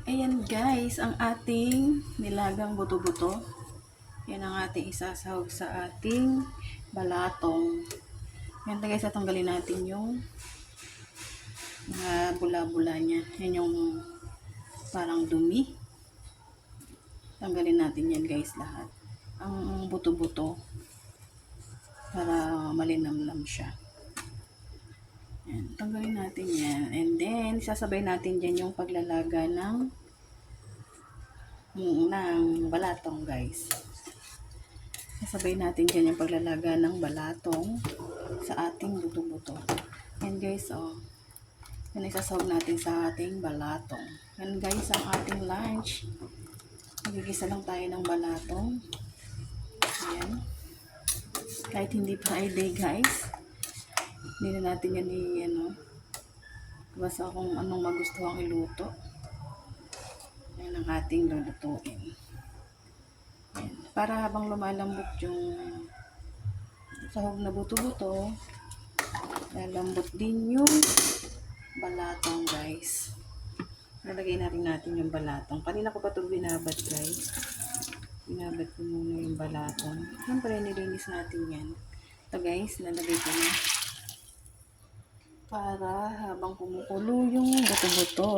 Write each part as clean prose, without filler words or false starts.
Ayan guys, ang ating nilagang buto-buto. Yan ang ating isasahog sa ating balatong. Yan guys, tatanggalin natin yung mga bula-bula niya. Yan yung parang dumi. Tanggalin natin yan guys lahat. Ang buto-buto para malinamnam siya. Yan, tanggalin natin yan. And then, sasabay natin dyan yung paglalaga ng balatong guys. Sasabay natin dyan yung paglalaga ng balatong sa ating buto-buto. Yan guys, oh. Yan isasawag natin sa ating balatong. Yan guys, ang ating lunch. Magigisa lang tayo ng balatong. Ayan. Kahit hindi Friday guys. Hindi na natin yan basta kung anong magustuhang iluto. Yan ang ating lulutuin. Yan. Para habang lumalambot yung sahog na buto-buto, lalambot din yung balatong guys. Nalagay na rin natin yung balatong. Kanina ko pa ito binabad guys. Binabad ko muna yung balatong. Siyempre nilinis natin yan. Ito guys, nalagay ko na. Para habang kumukulo yung buto-buto,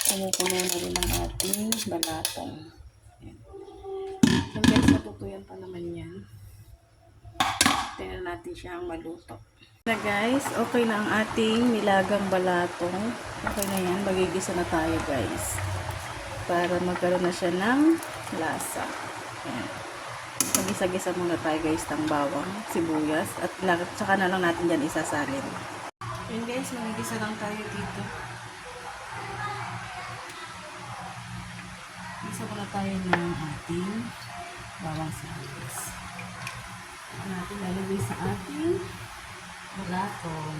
kumukulo na rin ang ating balatong. Yan. So guys, natutuyan pa naman yan. Tingnan natin siyang maluto. Na guys, okay na ang ating nilagang balatong. Okay na yan, magigisa na tayo guys. Para magkaroon na siya ng lasa. Ayan. Magisa-gisa muna tayo guys ng bawang, sibuyas, at saka na lang natin dyan isasalin. Ayan guys, magigisa lang tayo dito. Isa muna tayo ng ating bawang sibuyas. Natin lalagay sa ating balatong.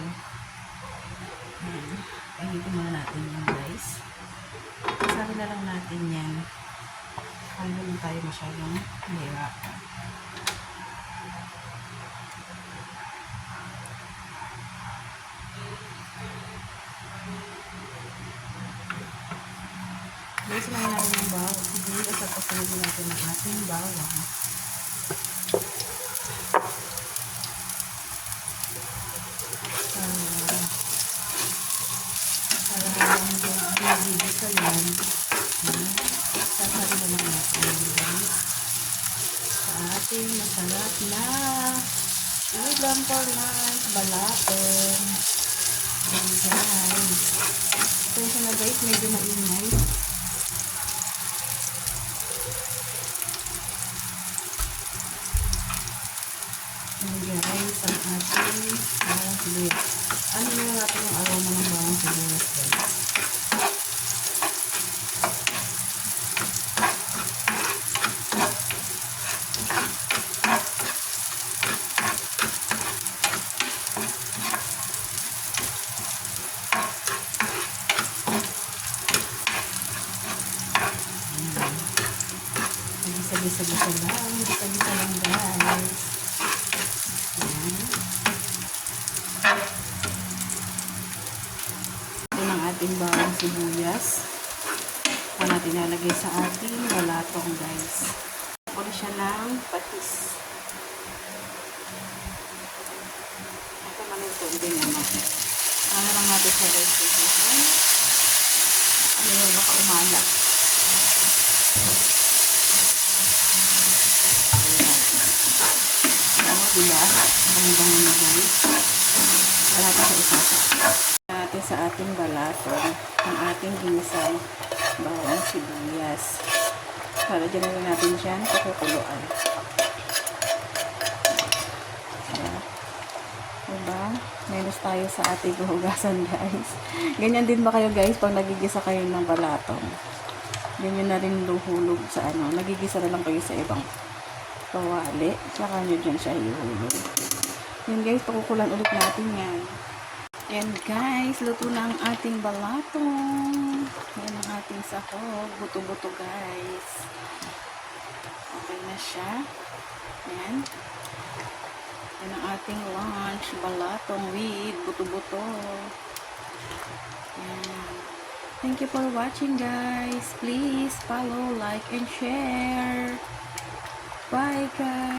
Ayan. Pahitin muna natin yan guys. Isabi na lang natin yan. Kaya naman tayo masyadong mahirapan. Guys, lang natin yung bawang. Siguro sa pasalagin natin ang ating bawang. Sa yan, sasali naman natin guys sa ating masarap na ulam for lunch, balatong. Ayan guys, ito na guys, medyo maingay. Ayan guys, ang ating bawang sibuyas. Ano yung natin yung aroma ng bawang sibuyas guys? Gisa-gisa lang. Gisa-gisa lang guys. Ayan. Ito ang ating bawang sibuyas. Ito natin nalagay sa ating balatong guys. Ako na siya ng patis. Ito maluto din naman. Ano lang natin sa guys. Ano yung baka umalat. Diba? Bangang na guys. Wala natin sa isasa. Natin sa ating balatong ang ating ginisang bawang sibuyas. Para dyan na natin dyan pakukuluan. Diba? Menos tayo sa ating hugasan guys. Ganyan din ba kayo guys pag nagigisa kayo ng balatong? Ganyan na rin luhulog sa nagigisa na lang kayo sa ibang kawali, tsaka nyo dyan siya ihulog. Yan guys, pakukulan ulit natin yan. Yan guys, luto na ang ating balatong. Yan ang ating sahog, buto-buto guys. Okay na siya. Yan. Yan ang ating lunch, balatong with buto-buto. Yan. Thank you for watching, guys. Please follow, like, and share. Bye, guys.